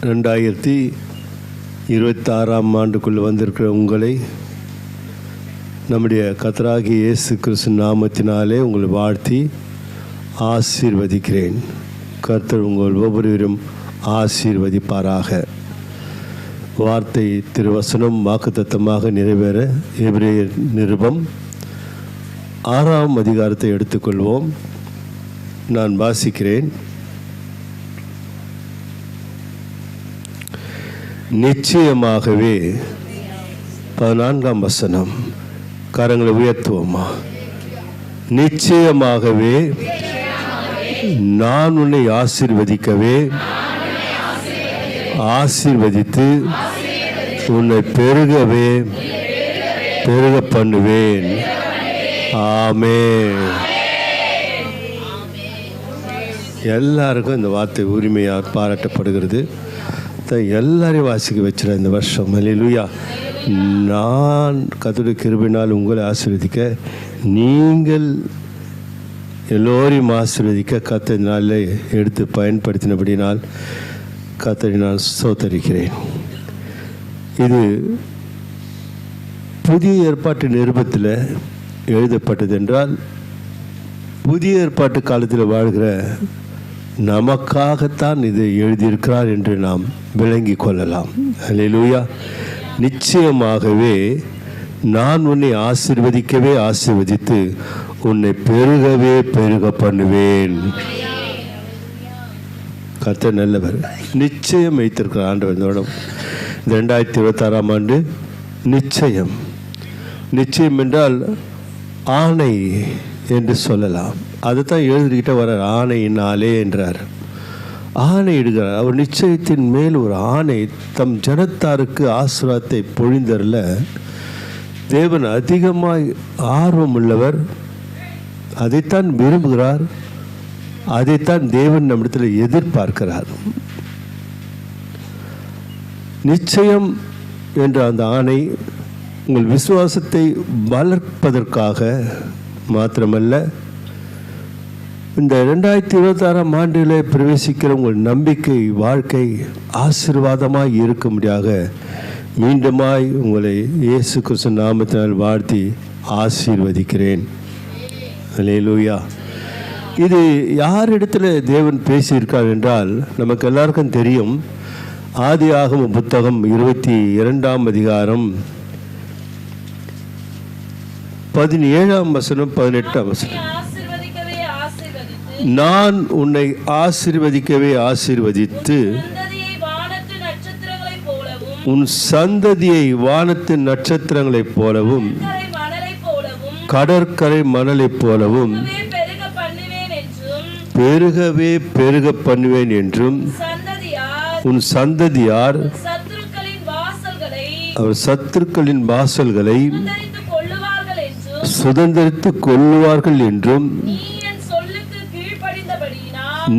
2026ஆம் ஆண்டுக்குள்ளே வந்திருக்கிற உங்களை நம்முடைய கர்த்தராகிய இயேசு கிறிஸ்து நாமத்தினாலே உங்களை வாழ்த்தி ஆசீர்வதிக்கிறேன். கர்த்தர் உங்கள் ஒவ்வொருவரும் ஆசீர்வதிப்பாராக. வார்த்தை திருவசனம் வாக்குத்தத்தமாக நிறைவேற எபிரேயர் நிருபம் 6ஆம் அதிகாரத்தை எடுத்துக்கொள்வோம். நான் வாசிக்கிறேன். நிச்சயமாகவே 14ஆம் வசனம். கரங்களை உயர்த்துவோமா? நிச்சயமாகவே நான் உன்னை ஆசீர்வதிக்கவே ஆசீர்வதித்து உன்னை பெருக பண்ணுவேன். ஆமென். எல்லாருக்கும் இந்த வார்த்தை உரிமையாக பாராட்டப்படுகிறது. எல்லாரையும் வாசிக்க வச்சிட இந்த வருஷம். அல்லேலூயா. நான் கர்த்தருடைய கிருபையினால் உங்களை ஆசீர்வதிக்க, நீங்கள் எல்லோரையும் ஆசீர்வதிக்க கர்த்தர் நாளில் எடுத்து பயன்படுத்தினபடினால் கர்த்தரை நான் ஸ்தோத்தரிக்கிறேன். இது புதிய ஏற்பாட்டு நிருபத்தில் எழுதப்பட்டது என்றால் புதிய ஏற்பாட்டு காலத்தில் வாழ்கிற நமக்காகத்தான் இது எழுதியிருக்கிறார் என்று நாம் விளங்கி கொள்ளலாம். அல்லேலூயா. நிச்சயமாகவே நான் உன்னை ஆசீர்வதிக்கவே ஆசீர்வதித்து உன்னை பெருக பண்ணுவேன். கர்த்தர் நல்லவர். நிச்சயம் வைத்திருக்கிற ஆண்டவர். 2026ஆம் ஆண்டு நிச்சயம். நிச்சயம் என்றால் ஆணை என்று சொல்லலாம். அதுதான் எழுதிக்கிட்ட வர ஆணையினாலே என்றார். ஆணை இடுகிறார். அவர் நிச்சயத்தின் மேல் ஒரு ஆணை தம் ஜனத்தாருக்கு ஆசீர்வாதத்தை பொழிந்தரல தேவன் அதிகமாய் ஆர்வம் உள்ளவர். அதைத்தான் விரும்புகிறார். அதைத்தான் தேவன் நம்மிடத்தில் எதிர்பார்க்கிறார். நிச்சயம் என்ற அந்த ஆணை உங்கள் விசுவாசத்தை வளர்ப்பதற்காக மாத்திரமல்ல, இந்த 2026ஆம் ஆண்டில் பிரவேசிக்கிற உங்கள் நம்பிக்கை வாழ்க்கை ஆசீர்வாதமாய் இருக்கும்படியாக மீண்டுமாய் உங்களை இயேசு கிறிஸ்து நாமத்தினால் வாழ்த்தி ஆசீர்வதிக்கிறேன். அல்லேலூயா. இது யாரிடத்தில் தேவன் பேசியிருக்கார் என்றால் நமக்கு எல்லாருக்கும் தெரியும். ஆதியாகம புத்தகம் 22ஆம் அதிகாரம் 17ஆம் வசனம் 18ஆம் வசனம். நான் உன்னை ஆசீர்வதிக்கவே ஆசீர்வதித்து உன் சந்ததியை வானத்து நட்சத்திரங்களைப் போலவும் கடற்கரை மணலைப் போலவும் பெருக பண்ணுவேன் என்றும் உன் சந்ததியார் அவர் சத்துருக்களின் வாசல்களை சுதந்தரித்துக் கொள்ளுவார்கள் என்றும்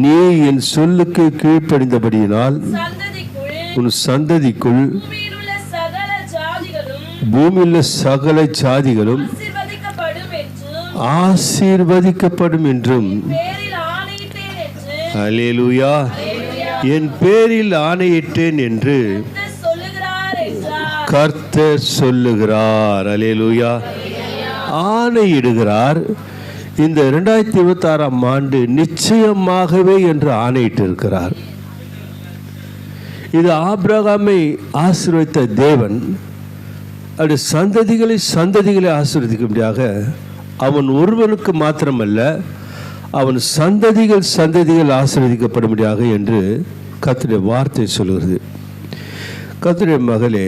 நீ என் சொல்லுக்கு கீழ்ப்படிந்தபடியினால் உன் சந்ததிக்குள் பூமியில் சகல ஜாதிகளும் ஆசீர்வதிக்கப்படும் என்றும் அல்லேலூயா என் பேரில் ஆணையிட்டேன் என்று கர்த்தர் சொல்லுகிறார். அல்லேலூயா. ஆணையிடுகிறார். இந்த 2026ஆம் ஆண்டு நிச்சயமாகவே என்று ஆணையிட்டு இருக்கிறார். இது ஆபிரகாமை ஆசீர்வதித்த தேவன் அப்படி சந்ததிகளை ஆசீர்வதிக்கும்படியாக அவன் ஒருவனுக்கு மாத்திரமல்ல, அவன் சந்ததிகள் ஆசீர்வதிக்கப்படும்படியாக என்று கர்த்தருடைய வார்த்தை சொல்கிறது. கர்த்தருடைய மகளே,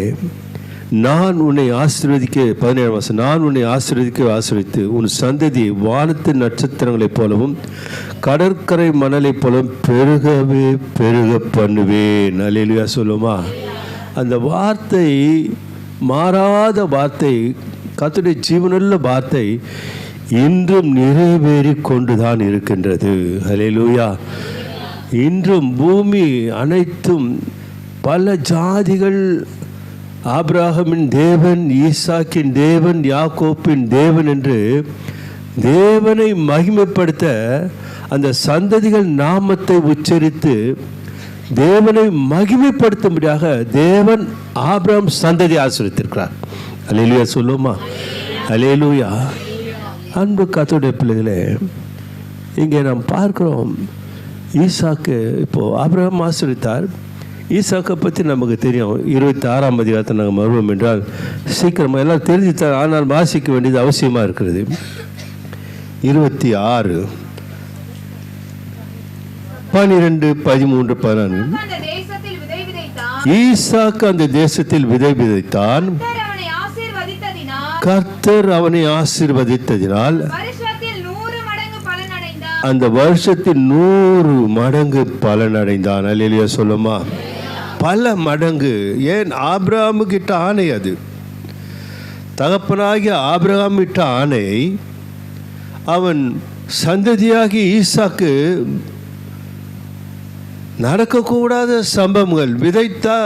நான் உன்னை ஆசீர்வதிக்க 17ஆம் வசனம். நான் உன்னை ஆசீர்வதித்து உன் சந்ததியை வானத்து நட்சத்திரங்களைப் போலவும் கடற்கரை மணலைப் போலவும் பெருக பண்ணுவேன். அல்லேலூயா சொல்லுமா? அந்த வார்த்தை மாறாத வார்த்தை, கர்த்தருடைய ஜீவனுள்ள வார்த்தை இன்றும் நிறைவேறி கொண்டுதான் இருக்கின்றது. அல்லேலூயா. இன்றும் பூமி அனைத்தும் பல ஜாதிகள் ஆபிரகாமின் தேவன், ஈசாக்கின் தேவன், யாக்கோப்பின் தேவன் என்று தேவனை மகிமைப்படுத்த அந்த சந்ததிகள் நாமத்தை உச்சரித்து தேவனை மகிமைப்படுத்தும்படியாக தேவன் ஆபிரகாம் சந்ததி ஆசீர்வதித்திருக்கிறார். அல்லேலூயா சொல்லுமா? அல்லேலூயா. அன்பு கர்த்தருடைய பிள்ளைகளே, இங்கே நாம் பார்க்கிறோம் ஈசாக்கு. இப்போது ஆபிரகாம் ஆசீர்வதித்தார். ஈசாக்கை பற்றி நமக்கு தெரியும். 26ஆம் அதிகாரத்தை நாங்கள் வருவோம் என்றால் சீக்கிரமாக எல்லாம் தெரிஞ்சுத்தார். ஆனால் வாசிக்க வேண்டியது அவசியமாக இருக்கிறது. 26, 12, 13, 14. ஈசாக்கு அந்த தேசத்தில் விதை விதைத்தான். கர்த்தர் அவனை ஆசீர்வதித்ததினால் அந்த வருஷத்தில் 100 மடங்கு பலன் அடைந்தான். அல்லேலூயா சொல்லுமா? பல மடங்கு. ஏன்? ஆபிரகாமுக்கு இட்ட ஆணை அது. தகப்பனாகிய ஆபிரகாம் இட்ட ஆணை. அவன் சந்ததியாகி ஈசாக்கு நடக்கக்கூடாத சம்பவங்கள். விதைத்தா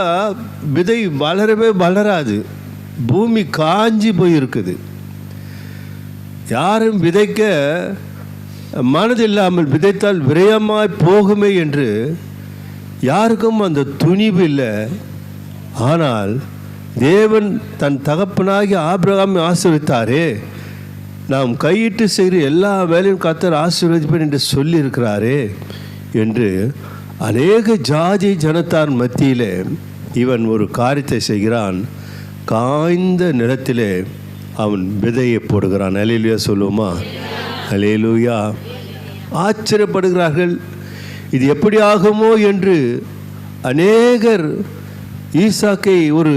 விதை வளரவே வளராது. பூமி காஞ்சி போயிருக்குது. யாரும் விதைக்க மனதில்லாமல் விதைத்தால் விரயமாய் போகுமே என்று யாருக்கும் அந்த துணிவு இல்லை. ஆனால் தேவன் தன் தகப்பனாகி ஆபிரகாமை ஆசீர்வதித்தாரே. நாம் கையிட்டு செய்கிற எல்லா வேலையும் கர்த்தர் ஆசீர்வதிப்பேன் என்று சொல்லியிருக்கிறாரே என்று அநேக ஜாதி ஜனத்தார் மத்தியிலே இவன் ஒரு காரியத்தை செய்கிறான். காய்ந்த நிலத்திலே அவன் விதையை போடுகிறான். அல்லேலூயா சொல்லுவோமா? அல்லேலூயா. ஆச்சரியப்படுகிறார்கள். இது எப்படி ஆகுமோ என்று அநேகர் ஈசாக்கை ஒரு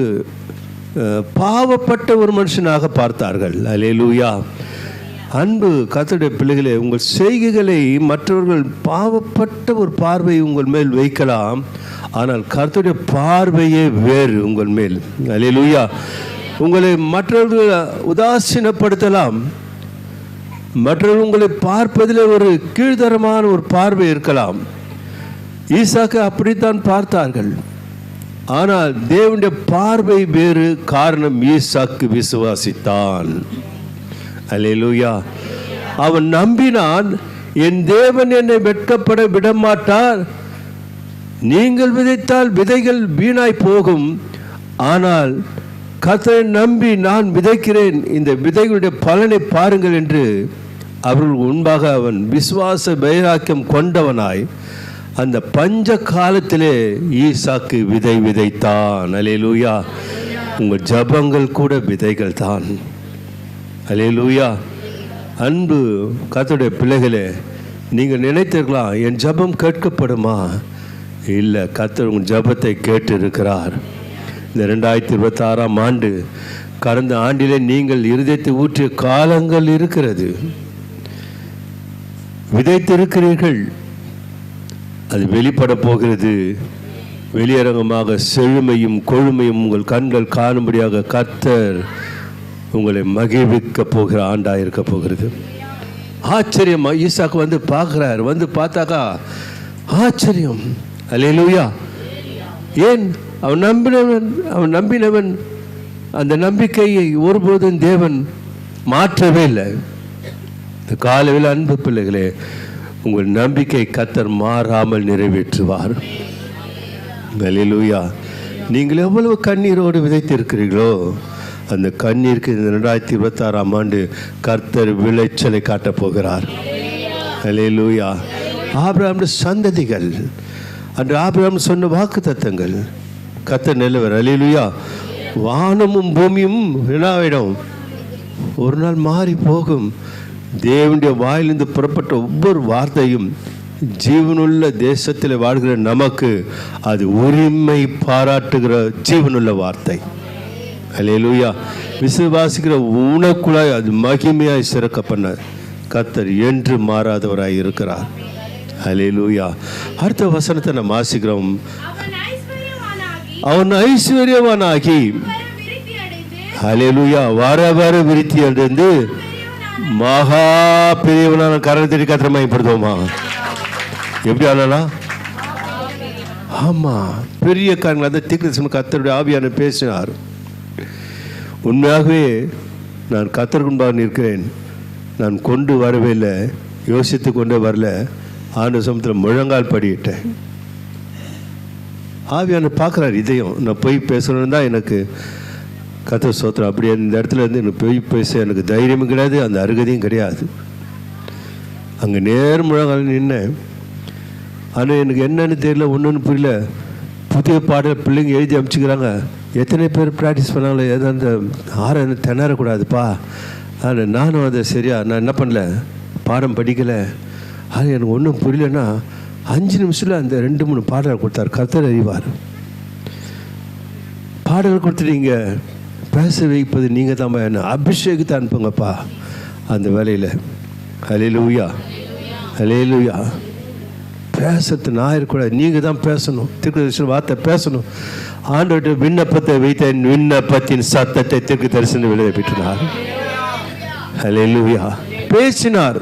பாவப்பட்ட ஒரு மனுஷனாக பார்த்தார்கள். அல்லேலூயா. அன்பு கர்த்தருடைய பிள்ளைகளே, உங்கள் செய்கைகளை மற்றவர்கள் பாவப்பட்ட ஒரு பார்வை உங்கள் மேல் வைக்கலாம். ஆனால் கர்த்தருடைய பார்வையே வேறு உங்கள் மேல். அல்லேலூயா. உங்களை மற்றவர்கள் உதாசீனப்படுத்தலாம். மற்றவர்கள் உங்களை பார்ப்பதில் ஒரு கீழ்த்தரமான ஒரு பார்வை இருக்கலாம். ஈசாக்கு அப்படித்தான் பார்த்தார்கள். ஆனால் தேவனுடைய பார்வை வேறு. காரணம், ஈசாக்கு விசுவாசித்தான். அல்லேலூயா. அவன் நம்பினான், என் தேவன் என்னை வெட்கப்பட விடமாட்டார். நீங்கள் விதைத்தால் விதைகள் வீணாய் போகும். ஆனால் கர்த்தரை நம்பி நான் விதைக்கிறேன், இந்த விதைகளுடைய பலனை பாருங்கள் என்று அவர்கள் முன்பாக அவன் விசுவாச வைராக்கியம் கொண்டவனாய் அந்த பஞ்ச காலத்திலே ஈசாக்கு விதை விதைத்தான். அல்லேலூயா. உங்கள் ஜபங்கள் கூட விதைகள் தான். அல்லேலூயா. அன்பு கர்த்தருடைய பிள்ளைகளே, நீங்கள் நினைத்திருக்கலாம், என் ஜபம் கேட்கப்படுமா? இல்லை, கர்த்தர் உங்கள் ஜபத்தை கேட்டு இருக்கிறார். இந்த 2026ஆம் ஆண்டு, கடந்த ஆண்டிலே நீங்கள் இருதயத்தை ஊற்றிய காலங்கள் இருக்கிறது. விதைத்திருக்கிறீர்கள், அது வெளிப்பட போகிறது. வெளியரங்கமாக செழுமையும் கொழுமையும் உங்கள் கண்கள் காணும்படியாக கர்த்தர் உங்களை மகிழ்விக்க போகிற ஆண்டாக இருக்க போகிறது. ஆச்சரியமா ஈசாக்கு வந்து பார்க்குறார். வந்து பார்த்தாக்கா ஆச்சரியம். அல்லேலூயா. ஏன்? அவன் நம்பினவன் அந்த நம்பிக்கையை ஒருபோதும் தேவன் மாற்றவே இல்லை. இந்த காலையில் அன்பு பிள்ளைகளே, உங்கள் நம்பிக்கை கர்த்தர் மாறாமல் நிறைவேற்றுவார். அல்லேலூயா. நீங்கள் எவ்வளவு கண்ணீரோடு விதைத்திருக்கிறீர்களோ அந்த கண்ணீருக்கு இந்த 2026ஆம் ஆண்டு கர்த்தர் விளைச்சலை காட்டப் போகிறார். அல்லேலூயா. ஆபிரகாமுடைய சந்ததிகள், அன்று ஆபிரகாம் சொன்ன வாக்கு தத்தங்கள் கர்த்தர் நிலவர். அல்லேலூயா. வானமும் பூமியும் என்னாவிடும்? ஒரு நாள் மாறி போகும். தேவனுடைய வாயிலிருந்து புறப்பட்ட ஒவ்வொரு வார்த்தையும் ஜீவனுள்ள தேசத்தில் வாழ்கிற நமக்கு அது உரிமை பாராட்டுகிற ஜீவனுள்ள வார்த்தை. அல்லேலூயா. விசுவாசிக்கிற உனக்குள்ளாய் அது மகிமையாய் சிறக்க பண்ண கர்த்தர் என்று மாறாதவராய் இருக்கிறார். அல்லேலூயா. அடுத்த வசனத்தை நம்ம வாசிக்கிறோம். அவன் ஐஸ்வர்யவானாகி, அல்லேலூயா, வர வர விருத்தி அடைந்து மகா பெரியவனான கரணத்தை கர்த்தரை மகிமைப்படுத்துவோமா? எப்படி ஆனா? ஆமா, பெரிய காரணங்கள். அந்த தீர்க்கதரிசனம் கர்த்தருடைய ஆவியான பேசினார். உண்மையாகவே நான் கர்த்தருக்கு முன்பாக நிற்கிறேன். நான் கொண்டு வரவே இல்லை, யோசித்து கொண்டே வரல. ஆண்டு சமத்தில் முழங்கால் படியிட்டேன். ஆவியான பார்க்குறாரு இதயம். நான் போய் பேசணுன்னு தான் எனக்கு கர்த்தர் ஸ்தோத்திரம். அப்படி இந்த இடத்துல இருந்து எனக்கு போய் பேச எனக்கு தைரியமும் கிடையாது, அந்த அருகதையும் கிடையாது. அங்கே நேர்முழங்கால் நின்னேன். ஆனால் எனக்கு என்னன்னு தெரியல, ஒன்றுன்னு புரியல. புதிய பாடல் பிள்ளைங்க எழுதி அனுப்பிச்சிக்கிறாங்க. எத்தனை பேர் ப்ராக்டிஸ் பண்ணாங்களோ ஏதோ அந்த ஆரம் திணறக்கூடாதுப்பா. ஆனால் நானும் அதை நான் என்ன பண்ணல, பாடம் படிக்கலை. அது எனக்கு ஒன்றும் புரியலன்னா 5 நிமிஷத்தில் அந்த 2-3 பாடல் கொடுத்தார். கர்த்தர் அறிவார். பாடல் கொடுத்துட்டீங்க, பேச வைப்பது நீங்கள் தான். என்ன அபிஷேகத்தை அனுப்புங்கப்பா அந்த வேலையில். ஹல்லேலூயா, ஹல்லேலூயா. பேசுறது நான் இருக்கக்கூடாது, நீங்கள் தான் பேசணும். தீர்க்கதரிசன வார்த்தை பேசணும். ஆண்டவர்கிட்ட விண்ணப்பத்தை வைத்த விண்ணப்பத்தின் சத்தத்தை தீர்க்கதரிசன விளைய பெற்றினார். ஹல்லேலூயா. பேசினார்.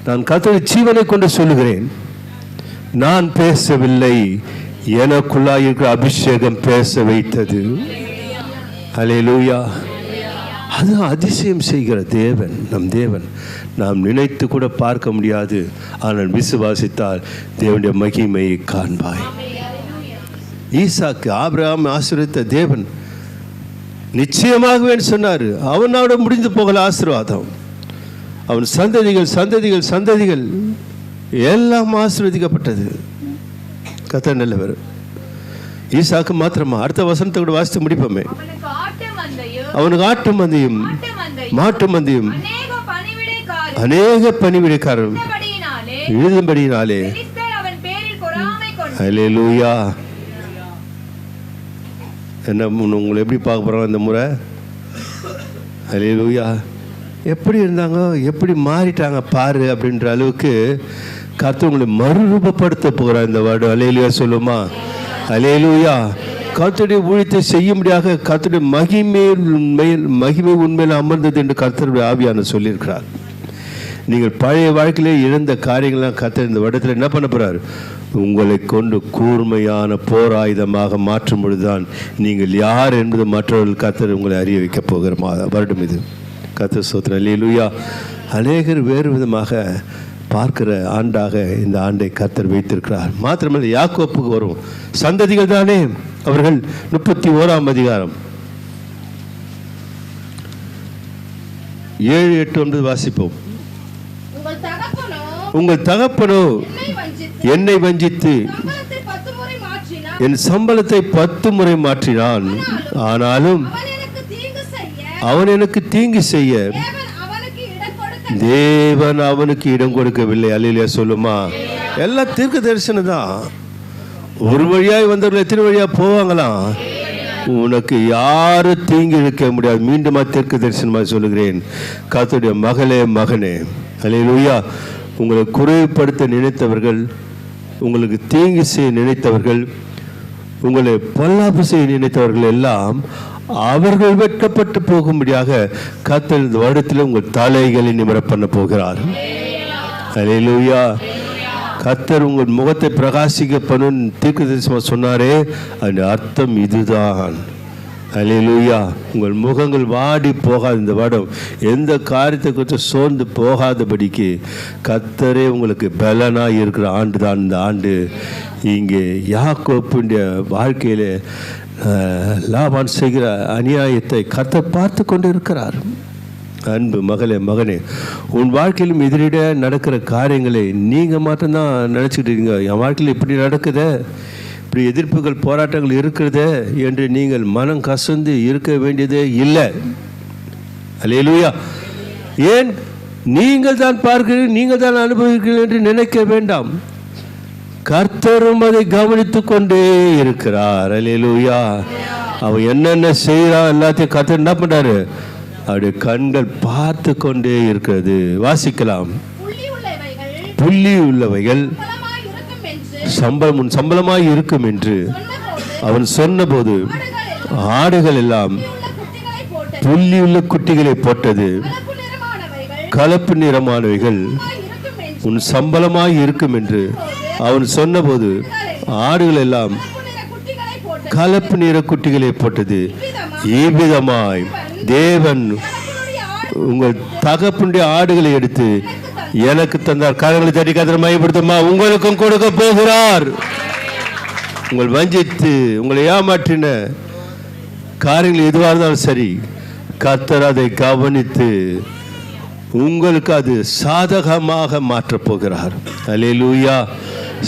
நான் கர்த்தருடைய ஜீவனை கொண்டு சொல்லுகிறேன், நான் பேசவில்லை, எனக்குள்ளாய் இருக்கிற அபிஷேகம் பேச வைத்தது. ஹல்லேலூயா. அது அதிசயம் செய்கிற தேவன் நம் தேவன். நாம் நினைத்து கூட பார்க்க முடியாது, ஆனால் விசுவாசித்தால் தேவனுடைய மகிமையை காண்பாய். ஈசாக்கு ஆபிரகாம் ஆசீர்வதித்த தேவன் நிச்சயமாகவே சொன்னார். அவனோட முடிந்து போகல ஆசீர்வாதம். அவன் சந்ததிகள் சந்ததிகள் சந்ததிகள் எல்லாம் ஆசீர்வதிக்கப்பட்டது. கர்த்தர் நல்லவர். ஈசாக்கு மாத்திரமா? அடுத்த வசனத்தை கூட வாசித்து முடிப்போமே. அவனுக்கு ஆட்டு மந்தையும் மாட்டு மந்தையும் அநேக பணிவிடைக்காரரும் எழுதும்படியினாலே. ஹல்லேலூயா. என்ன உங்களை எப்படி பார்க்க போகிறோம் இந்த முறை? ஹல்லேலூயா. எப்படி இருந்தாங்க, எப்படி மாறிட்டாங்க பாரு அப்படின்ற அளவுக்கு கர்த்தர் உங்களை மறுரூபப்படுத்த போகிறார் இந்த வருடம். ஹல்லேலூயா சொல்லுமா? ஹல்லேலூயா. கர்த்தருடைய ஊழியத்தை செய்யும்படியாக கர்த்தருடைய மகிமை உண்மையில் அமர்ந்தது என்று கர்த்தருடைய ஆவியான சொல்லியிருக்கிறார். நீங்கள் பழைய வாழ்க்கையிலே இழந்த காரியங்கள்லாம் கர்த்தர் இந்த வருடத்தில் என்ன பண்ண போகிறார்? உங்களை கொண்டு கூர்மையான போர் ஆயுதமாக மாற்றும் பொழுதுதான் நீங்கள் யார் என்பது மற்றவர்கள் கர்த்தர் உங்களை அறிய வைக்க போகிற வருடம் இது. கர்த்தர் ஸ்தோத்திரம். அல்லேலூயா. அநேகர் வேறு விதமாக பார்க்கிற ஆண்டாக இந்த ஆண்டை கர்த்தர் வைத்திருக்கிறார். மாத்திரமல்ல, யாக்கோப்புக்கு வரும் சந்ததிகள் தானே அவர்கள். 31ஆம் அதிகாரம் 7, 8, 9 வாசிப்போம். உங்கள் தகப்பனோ என்னை வஞ்சித்து என் சம்பளத்தை 10 முறை மாற்றினான். ஆனாலும் அவன் எனக்கு தீங்கு செய்ய தேவன் அவனுக்கு இடம் கொடுக்கவில்லை. அல்லேலூயா சொல்லுமா? எல்லாம் தீர்க்க தரிசனம் தான். ஒரு வழியாய் வந்தவர்கள் எத்தனை வழியா போவாங்களாம். உனக்கு யாரும் தீங்கு இழுக்க முடியாது. மீண்டுமா தீர்க்க தரிசனமாக சொல்லுகிறேன், கர்த்தருடைய மகளே மகனே. அல்லேலூயா. உங்களை குறைப்படுத்த நினைத்தவர்கள், உங்களுக்கு தீங்கு செய்ய நினைத்தவர்கள், உங்களை பொல்லாப்பு செய்ய நினைத்தவர்கள் எல்லாம் அவர்கள் வெட்கப்பட்டு போகும்படியாக கர்த்தர் இந்த வருடத்தில் உங்கள் தலைகளை நிமிர பண்ண போகிறார். அல்லேலூயா. கர்த்தர் உங்கள் முகத்தை பிரகாசிக்க பண்ணும் தீர்க்கதரிசனமாக சொன்னாரே, அதன் அர்த்தம் இதுதான். அல்லேலூயா. உங்கள் முகங்கள் வாடி போகாது. இந்த வருடம் எந்த காரியத்தை குறித்து சோர்ந்து போகாதபடிக்கு கர்த்தரே உங்களுக்கு பலனாக இருக்கிற ஆண்டு தான் இந்த ஆண்டு. இங்கே யாக்கோப்புடைய வாழ்க்கையில் லாபான் செய்கிற அநியாயத்தை கர்த்தர் பார்த்து கொண்டு இருக்கிறார். அன்பு மகளே மகனே, உன் வாழ்க்கையிலும் எதிரிட நடக்கிற காரியங்களை நீங்கள் மட்டும்தான் நினச்சிக்கிட்டு இருக்கீங்க. என் வாழ்க்கையில் இப்படி நடக்குதே, இப்படி எதிர்ப்புகள் போராட்டங்கள் இருக்கிறதே என்று நீங்கள் மனம் கசந்து இருக்க வேண்டியதே இல்லை. அல்லேலூயா. ஏன் நீங்கள் தான் பார்க்கிறீர்கள், நீங்கள் தான் அனுபவிக்கிறீர்கள் என்று நினைக்க வேண்டாம். கர்த்தரும் அதை கவனித்து கொண்டே இருக்கிறார். அல்லேலூயா. அவன் என்னென்ன செய்யறான் எல்லாத்தையும் கர்த்தர் என்ன பண்றாரு? அவருடைய கண்கள் பார்த்து கொண்டே இருக்கிறது. வாசிக்கலாம். புள்ளி உள்ளவைகள் சம்பளமாய் இருக்கும் என்று அவன் சொன்னபோது ஆடுகள் எல்லாம் புள்ளி உள்ள குட்டிகளை போட்டது. கலப்பு நிறமானவைகள் உன் சம்பளமாய் இருக்கும் என்று அவன் சொன்னபோது ஆடுகள் எல்லாம் கலப்பு நிற குட்டிகளை போட்டது. இவ்விதமாய் தேவன் உங்கள் தகப்பனுடைய ஆடுகளை எடுத்து எனக்கு தந்தார். கரங்களை தட்டி கர்த்தரை மகிமைப்படுத்துமா? உங்களுக்கும் கொடுக்க போகிறார். உங்கள் வஞ்சித்து உங்களை ஏமாற்றின காரியங்கள் எதுவாக இருந்தாலும் சரி, கர்த்தர் அதை கவனித்து உங்களுக்கு அது சாதகமாக மாற்றப் போகிறார். அல்லேலூயா.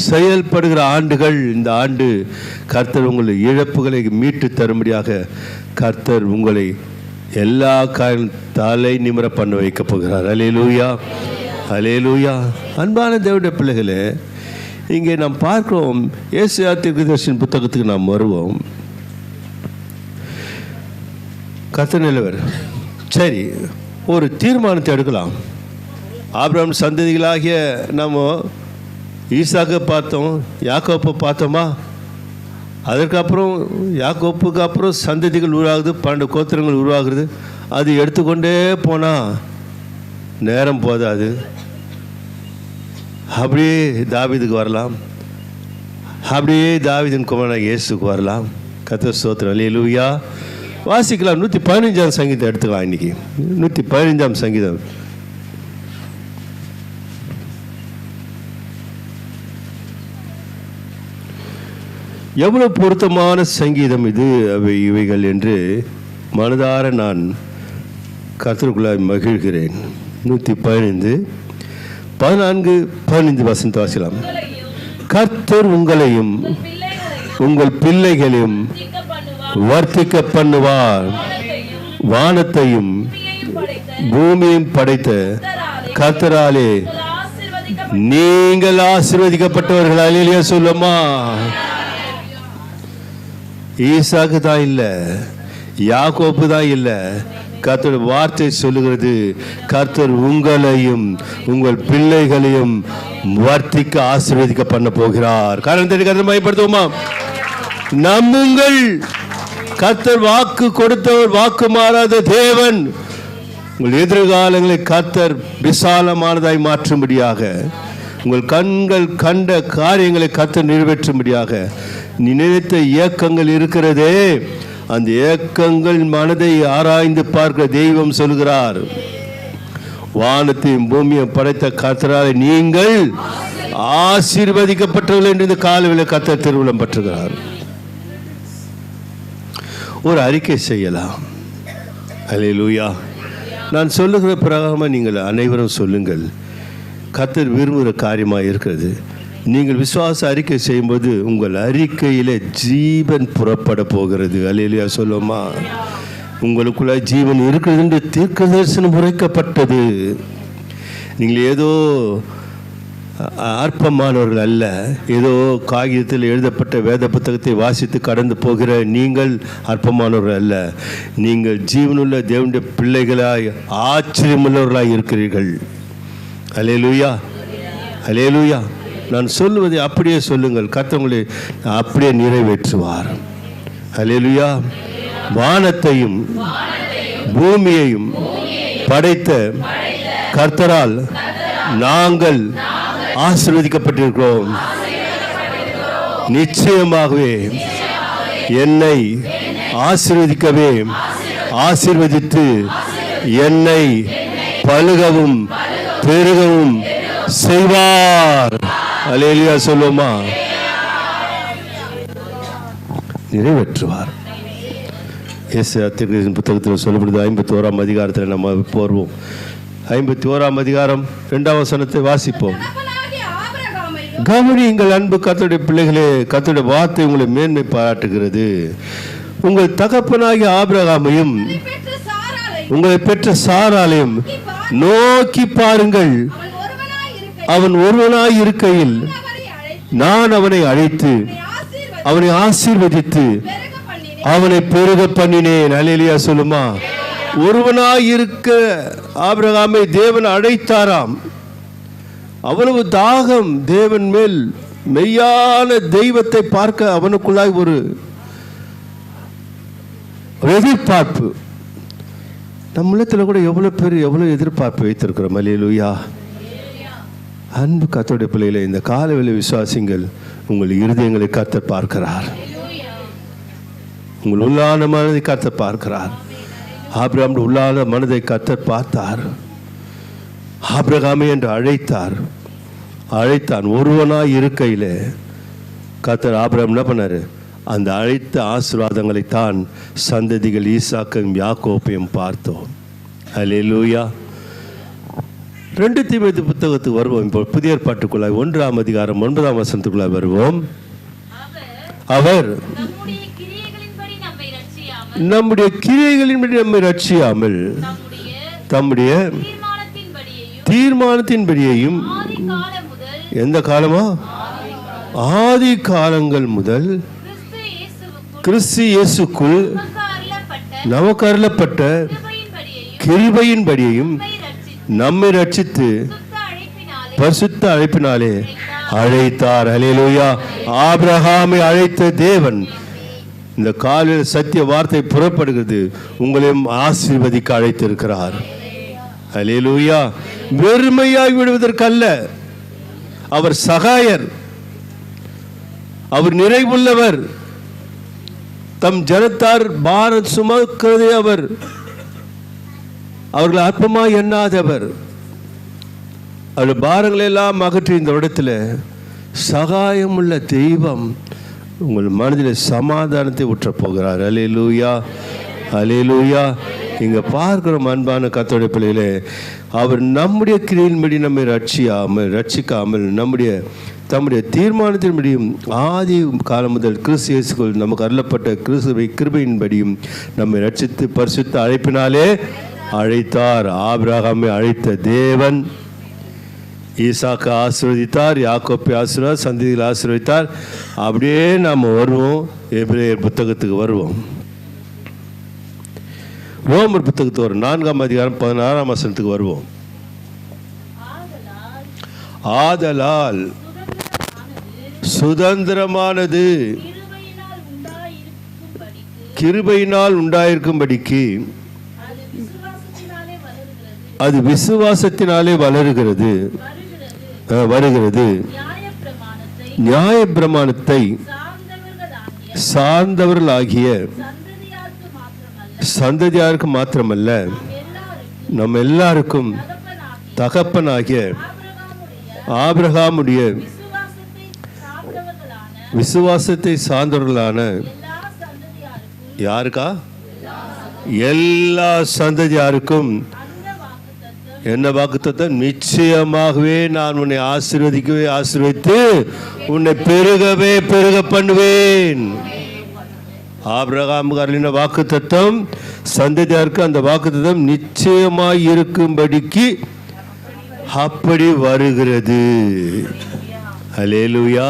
செயல்படுகிற ஆண்டுகள் இந்த ஆண்டு கர்த்தர் உங்களை இழப்புகளை மீட்டு தரும்படியாக கர்த்தர் உங்களை எல்லா தலை நிமிர பண்ண வைக்க போகிறார். அல்லேலூயா, அல்லேலூயா. அன்பான தேவனுடைய பிள்ளைகளே, இங்கே நாம் பார்க்கிறோம், ஏசாயா தீர்க்கதரிசியின் புத்தகத்துக்கு நாம் வருவோம். கர்த்தர் நல்லவர். சரி, ஒரு தீர்மானத்தை எடுக்கலாம். ஆபிரகாம் சந்ததிகளாகிய நம்ம ஈசாக்கை பார்த்தோம், யாக்கோப்பை பார்த்தோமா? அதற்கப்புறம் யாக்கோப்புக்கு அப்புறம் சந்ததிகள் உருவாகுது, 12 கோத்திரங்கள் உருவாகுது. அது எடுத்துக்கொண்டே போனால் நேரம் போதாது. அப்படியே தாவீதுக்கு வரலாம், அப்படியே தாவீதின் குமாரனாகிய இயேசுக்கு வரலாம். கர்த்தர் ஸ்தோத்திரம். அல்லேலூயா. வாசிக்கலாம். 115ஆம் சங்கீதம் எடுத்துக்கலாம். இன்னைக்கு 115ஆம் சங்கீதம். எவ்வளவு பொருத்தமான சங்கீதம் இது, இவைகள் என்று மனதார நான் கர்த்தருக்குள்ளாய் மகிழ்கிறேன். 115, 14, 15 வசனத்தை வாசிக்கலாம். கர்த்தர் உங்களையும் உங்கள் பிள்ளைகளையும் வர்த்திக்க பண்ணுவார். வானத்தையும் பூமியையும் படைத்த கர்த்தராலே நீங்கள் ஆசீர்வதிக்கப்பட்டவர்கள். அல்லேலூயா சொல்லுமா. ஈசாக்கு தான் இல்லை, யாக்கோப்பு தான் இல்லை. கர்த்தர் வார்த்தை சொல்லுகிறது, கர்த்தர் உங்களையும் உங்கள் பிள்ளைகளையும் வர்த்திக்க ஆசீர்வதிக்க பண்ண போகிறார். காரணத்தை கர்த்தர் மையப்படுத்துவோமா? நம்புங்கள். கர்த்தர் வாக்கு கொடுத்தவர், வாக்கு மாறாத தேவன். உங்கள் எதிர்காலங்களை கர்த்தர் விசாலமானதாய் மாற்றும்படியாக, உங்கள் கண்கள் கண்ட காரியங்களை கர்த்தர் நிறைவேற்றும்படியாக நினைத்த இயக்கங்கள் இருக்கிறதே, அந்த இயக்கங்கள் மனதை ஆராய்ந்து பார்க்க தெய்வம் சொல்கிறார், வானத்தையும் பூமியையும் படைத்த கர்த்தரால் நீங்கள் ஆசீர்வதிக்கப்பட்டவர்கள் என்று இந்த காலவில் கர்த்தர் திருவுளம் பற்றுகிறார். ஒரு அறிக்கை செய்யலாம். அல்லேலூயா. நான் சொல்லுகிற பிரகாரமாக நீங்கள் அனைவரும் சொல்லுங்கள். கர்த்தர் விரும்புகிற காரியமாக இருக்கிறது. நீங்கள் விசுவாச அறிக்கை செய்யும்போது உங்கள் அறிக்கையில் ஜீவன் புறப்பட போகிறது. அல்லேலூயா சொல்லுமா. உங்களுக்குள்ள ஜீவன் இருக்கிறது என்று தீர்க்க தரிசனம் உரைக்கப்பட்டது. நீங்கள் ஏதோ அற்பமானவர்கள் அல்ல, ஏதோ காகிதத்தில் எழுதப்பட்ட வேத புத்தகத்தை வாசித்து கடந்து போகிற நீங்கள் அற்பமானவர்கள் அல்ல. நீங்கள் ஜீவனுள்ள தேவனுடைய பிள்ளைகளாய் ஆச்சரியமுள்ளவர்களாய் இருக்கிறீர்கள். அல்லேலூயா, அல்லேலூயா. நான் சொல்லுவதை அப்படியே சொல்லுங்கள், கர்த்தர் உங்களை அப்படியே நிறைவேற்றுவார். அல்லேலூயா. வானத்தையும் பூமியையும் படைத்த கர்த்தரால் நாங்கள் ஆசீர்வதிக்கப்பட்டிருக்கிறோம். நிச்சயமாகவே என்னை ஆசீர்வதிக்கவே ஆசீர்வதித்து என்னை பலுகவும் பெருகவும் செய்வார். அல்லேலூயா சொல்லுமா. நிறைவேற்றுவார். ஏசாயா தீர்க்கதரிசன புத்தகத்தில் சொல்லப்படுது. 51ஆம் அதிகாரத்தில் நம்ம போர்வோம். 51ஆம் அதிகாரம் 2ஆம் வசனத்தை வாசிப்போம். கவனியுங்கள் அன்பு கர்த்தருடைய பிள்ளைகளே, கர்த்தருடைய வார்த்தை உங்களை மேன்மை பாராட்டுகிறது. உங்கள் தகப்பனாகிய ஆபிரகாமையும் உங்களை பெற்ற சாராளையும் நோக்கி பாருங்கள். அவன் ஒருவனாய் இருக்கையில் நான் அவனை அழைத்து அவனை ஆசீர்வதித்து அவனை பெருக பண்ணினேன். அல்லேலூயா சொல்லுமா. ஒருவனாய் இருக்க ஆபிரகாமை தேவன் அழைத்தாராம். அவ்வளவு தாகம் தேவன் மேல், மெய்யான தெய்வத்தை பார்க்க அவனுக்குள்ளாய் ஒரு எதிர்பார்ப்பு. நம்மளத்தில் கூட எவ்வளவு பேர் எவ்வளவு எதிர்பார்ப்பு வைத்திருக்கிறோம். அல்லேலூயா. அன்பு கர்த்தருடைய பிள்ளைகளை, இந்த காலவேளை விசுவாசிங்கள், உங்கள் இருதயங்களை கர்த்தர் பார்க்கிறார். உங்கள் உள்ளான மனதை கர்த்தர் பார்க்கிறார். ஆபிரகாம் உள்ளான மனதை கர்த்தர் பார்த்தார். ஆபிரகாமை என்று அழைத்தான். ஒருவனாய் இருக்கையில் கர்த்தர் ஆபிரகாம் என்ன பண்ணார்? அந்த அழைத்த ஆசீர்வாதங்களைத்தான் சந்ததிகள் ஈசாக்கையும் யாக்கோப்பையும் பார்த்தோம். அல்லேலூயா. 2 தீமோத்தேயு புத்தகத்துக்கு வருவோம். இப்போ புதிய ஏற்பாட்டுக்குள்ளாய் 1ஆம் அதிகாரம் 9ஆம் வசனத்துக்குள்ளாய் வருவோம். அவர் நம்முடைய கிரியைகளின்படி நம்மை ரட்சியாமல் தம்முடைய தீர்மானத்தின்படியையும் எந்த காலமா? ஆதி காலங்கள் முதல் கிறிஸ்து இயேசுக்குள் நமக்கு அருளப்பட்ட கிருபையின்படியையும் நம்மை ரட்சித்து பரிசுத்த அழைப்பினாலே அழைத்தார். அல்லேலூயா. ஆபிரகாமை அழைத்த தேவன் இந்த காலையில் சத்திய வார்த்தை புறப்படுகிறது, உங்களையும் ஆசீர்வதிக்க அழைத்திருக்கிறார். அல்லேலூயா. வெறுமையாகி விடுவதற்கல்ல, அவர் சகாயர், அவர் நிறைவுள்ளவர். தம் ஜனத்தார் பாரம் சுமக்கிறதே அவர்கள் அற்பமாய் எண்ணாதவர். அவருடைய பாரங்களை எல்லாம் அகற்றி இந்த இடத்துல சகாயம் உள்ள தெய்வம் உங்கள் மனதில் சமாதானத்தை ஊற்றப் போகிறார். அல்லேலூயா, அல்லேலூயா. இங்கே பார்க்கிறோம் அன்பான கர்த்தருடைய பிள்ளைகளே, அவர் நம்முடைய கிரியின்படி நம்மை ரட்சிக்காமல் தம்முடைய தீர்மானத்தின்படியும் ஆதி காலம் முதல் கிறிஸ்து இயேசுக்குள் நமக்கு அருளப்பட்ட கிருபையின்படியும் நம்மை ரட்சித்து பரிசுத்த அழைப்பினாலே அழைத்தார். ஆபிரகாமை அழைத்த தேவன் ஈசாக்கை ஆசீர்வதித்தார், யாக்கோப்பை ஆசீர்வார், சந்ததியில் ஆசீர்வதித்தார். அப்படியே நாம் வருவோம், எபிரேயர் புத்தகத்துக்கு வருவோம். ரோமர் புத்தகத்துக்கு வரும் 4ஆம் அதிகாரம் 16ஆம் வசனத்துக்கு வருவோம். ஆதலால் சுதந்திரமானது கிருபையினால் உண்டாயிருக்கும்படிக்கு அது விசுவாசத்தினாலே வருகிறது. நியாய பிரமாணத்தை சார்ந்தவர்களாகிய சந்ததியாருக்கு மாத்திரமல்ல, நம்ம எல்லாருக்கும் தகப்பனாகிய ஆபிரகாமுடைய விசுவாசத்தை சார்ந்தவர்களான யாருக்கா? எல்லா சந்ததியாருக்கும் என்ன வாக்குத்தத்தம்? நிச்சயமாகவே நான் உன்னை ஆசீர்வதித்து உன்னை பெருக பண்ணுவேன். ஆபிரகாமுக்கு அருளின வாக்குத்தத்தம் சந்ததியாருக்கு அந்த வாக்குத்தத்தம் நிச்சயமாய் இருக்கும்படிக்கு அப்படி வருகிறது. அல்லேலூயா,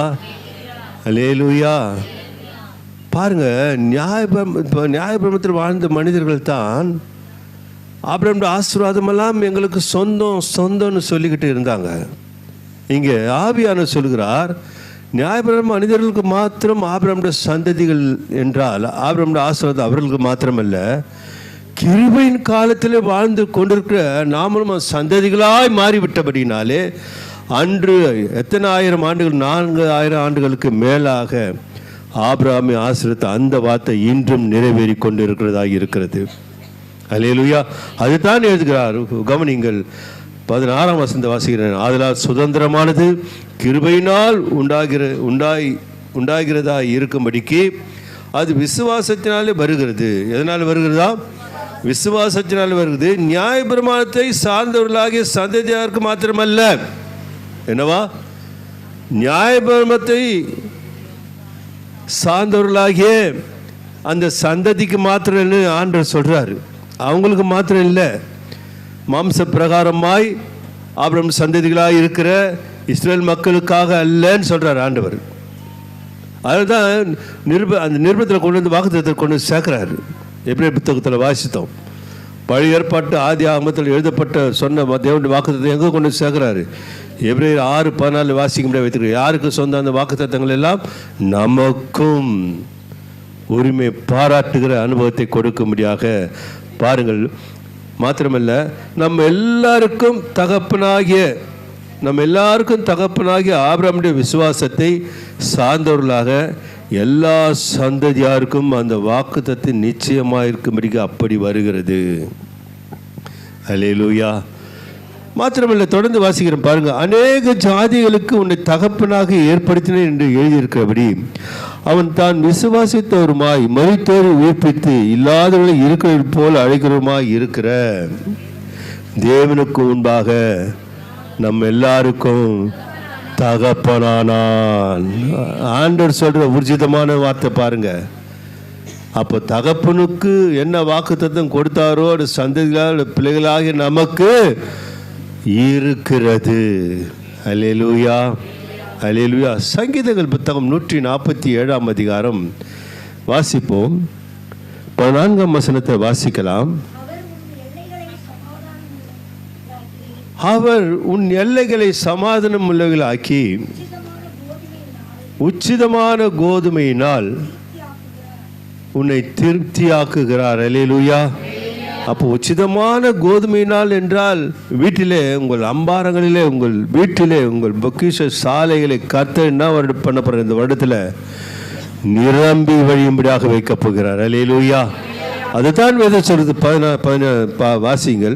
அல்லேலூயா. பாருங்க, நியாயப்பிரமாணத்தில் வாழ்ந்த மனிதர்கள் தான் ஆபிரகாமுடைய ஆசீர்வாதமெல்லாம் எங்களுக்கு சொந்தம்னு சொல்லிக்கிட்டு இருந்தாங்க. இங்கே ஆவியானவர் சொல்கிறார், நியாயப்பிரமாண மனிதர்களுக்கு மாத்திரம் ஆபிரகாமுடைய சந்ததிகள் என்றால் ஆபிரகாமுடைய ஆசீர்வாதம் அவர்களுக்கு மாத்திரமல்ல, கிருபையின் காலத்திலே வாழ்ந்து கொண்டிருக்கிற நாமளும் சந்ததிகளாய் மாறிவிட்டபடினாலே அன்று எத்தனை ஆயிரம் ஆண்டுகள், 4000 ஆண்டுகளுக்கு மேலாக ஆபிரகாமை ஆசீர்வதித்த அந்த வார்த்தை இன்றும் நிறைவேறி கொண்டு இருக்கிறது. அல்லேலூயா. அதுதான் எழுதுகிறார். கவனிங்கள், 16ஆம் வசனத்தை வாசிக்கிறேன். ஆதலால் சுதந்திரமானது கிருபையினால் உண்டாகிறதா இருக்கும்படிக்கு அது விசுவாசத்தினாலே வருகிறது. எதனால் வருகிறதா? விசுவாசத்தினால் வருகிறது. நியாயப்பிரமாணத்தை சார்ந்தவர்களாகிய சந்ததியாருக்கு மாத்திரமல்ல. என்னவா? நியாயப்பிரமாணத்தை சார்ந்தவர்களாகிய அந்த சந்ததிக்கு மாத்திரம் ஆண்டவர் சொல்றாரு. அவங்களுக்கு மாத்திரம் இல்லை, மாம்ச பிரகாரமாய் ஆபிரகாம் சந்ததிகளாக இருக்கிற இஸ்ரேல் மக்களுக்காக அல்லன்னு சொல்றார் ஆண்டவர். அதுதான் அந்த நிருபத்தில் கொண்டு வந்து வாக்குத்தத்தத்தை கொண்டு சேர்க்கிறாரு. எபிரேயர் புத்தகத்தில் வாசித்தோம். பழைய ஏற்பாட்டு ஆதி ஆகமத்தில் எழுதப்பட்ட சொன்ன தேவனுடைய வாக்குத்தத்தத்தை எங்கே கொண்டு சேர்க்கிறாரு? எபிரேயர் 6:14 வாசிக்க முடியாது வைத்திருக்க. யாருக்கு சொந்த அந்த வாக்குத்தத்தங்கள் எல்லாம் நமக்கும் உரிமை பாராட்டுகிற அனுபவத்தை கொடுக்கும்படியாக பாருங்கள். மாத்திரமல்ல, நம்ம எல்லாருக்கும் தகப்பனாகிய ஆபிரகாமுடைய விசுவாசத்தை சார்ந்தவர்களாக எல்லா சந்ததியாருக்கும் அந்த வாக்குத்தத்தம் நிச்சயமாக இருக்கும்படிக்கு அப்படி வருகிறது. அல்லேலூயா. மாத்திரமல்ல, தொடர்ந்து வாசிக்கிறேன் பாருங்க. அநேக ஜாதிகளுக்கு உன்னை தகப்பனாக ஏற்படுத்தினேன் என்று எழுதியிருக்கிறபடி அவன் தான் விசுவாசித்தவருமாய் மரித்தோரை உயிர்ப்பித்து இல்லாதவர்களை இருக்கிறது போல் அழைக்கிறவருமாய் இருக்கிற தேவனுக்கு முன்பாக நம்ம எல்லாருக்கும் தகப்பனானான். ஆண்டவர் சொல்ற ஊர்ஜிதமான வார்த்தை பாருங்க. அப்போ தகப்பனுக்கு என்ன வாக்குத்தத்தம் கொடுத்தாரோ அது சந்ததிகளால் பிள்ளைகளாகிய நமக்கு இருக்கிறது. அல்லேலூயா, அல்லேலூயா. சங்கீதங்கள் புத்தகம் 147 அதிகாரம் வாசிப்போம். 14 வசனத்தை வாசிக்கலாம். அவர் உன் எல்லைகளை சமாதானம் உள்ளவர்களாக்கி உச்சிதமான கோதுமையினால் உன்னை திருப்தியாக்குகிறார். அல்லேலூயா. அப்போ உச்சிதமான கோதுமையினால் என்றால் வீட்டிலே, உங்கள் அம்பாரங்களிலே, உங்கள் வீட்டிலே, உங்கள் பொக்கிஷ சாலைகளை கர்த்தர் என்ன பண்ண போகிற இந்த வருடத்தில் நிரம்பி வழியும்படியாக வைக்கப் போகிறார். அல்லேலூயா. அதுதான் வேதம் சொல்றது. 14 வாசிங்கள்.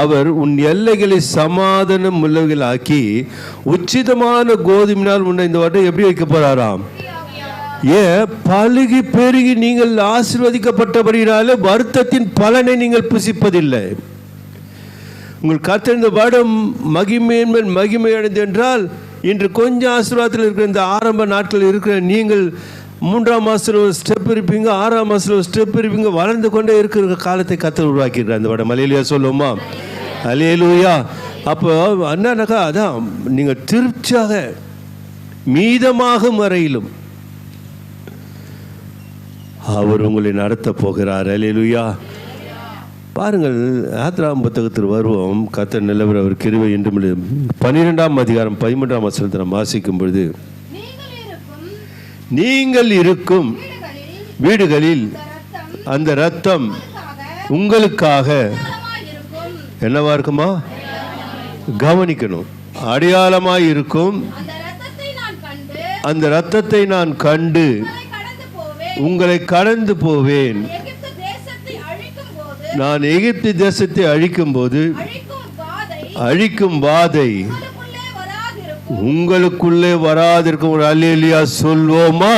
அவர் உன் எல்லைகளை சமாதானம் உள்ளவர்கள் ஆக்கி உச்சிதமான கோதுமையினால் உன்னை இந்த வருடம் எப்படி வைக்க போறாராம்? பலுகி பெருகி நீங்கள் ஆசீர்வதிக்கப்பட்டபடினாலே வருத்தத்தின் பலனை நீங்கள் புசிப்பதில்லை. உங்கள் கர்த்தர் இந்த வருடம் மகிமை அடைந்து என்றால் இன்று கொஞ்சம் ஆசீர்வாதத்தில் இருக்கிற இந்த ஆரம்ப நாட்கள் இருக்கிற நீங்கள் 3ஆம் மாதத்தில் ஒரு ஸ்டெப் இருப்பீங்க, 6ஆம் மாதத்தில் ஒரு ஸ்டெப் இருப்பீங்க. வளர்ந்து கொண்டே இருக்கிற காலத்தை கர்த்தர் உருவாக்கிடுறார் இந்த வருடம். அல்லேலூயா சொல்லுவோமா? அல்லேலூயா. அப்போ என்னன்னாக்கா அதான் நீங்கள் திருப்தியாக மீதமாக வரையிலும் அவர் உங்களை நடத்த போகிறார். அல்லேலூயா. பாருங்கள், ஆதியாகமம் புத்தகத்தில் வருவோம். கர்த்தர் நல்லவர், அவர் கிருபை என்றும். 12ஆம் அதிகாரம் 13ஆம் வசனத்தை நாம் வாசிக்கும் பொழுது, நீங்கள் இருக்கும் வீடுகளில் அந்த இரத்தம் உங்களுக்காக என்னவா இருக்குமா? கவனிக்கணும். அடையாளமாய் இருக்கும். அந்த இரத்தத்தை நான் கண்டு உங்களை கடந்து போவேன். நான் எகிப்து தேசத்தை அழிக்கும் போது அழிக்கும் வாதை உங்களுக்குள்ளே வராதிருக்கும். ஒரு அல்லேலூயா சொல்வோமா?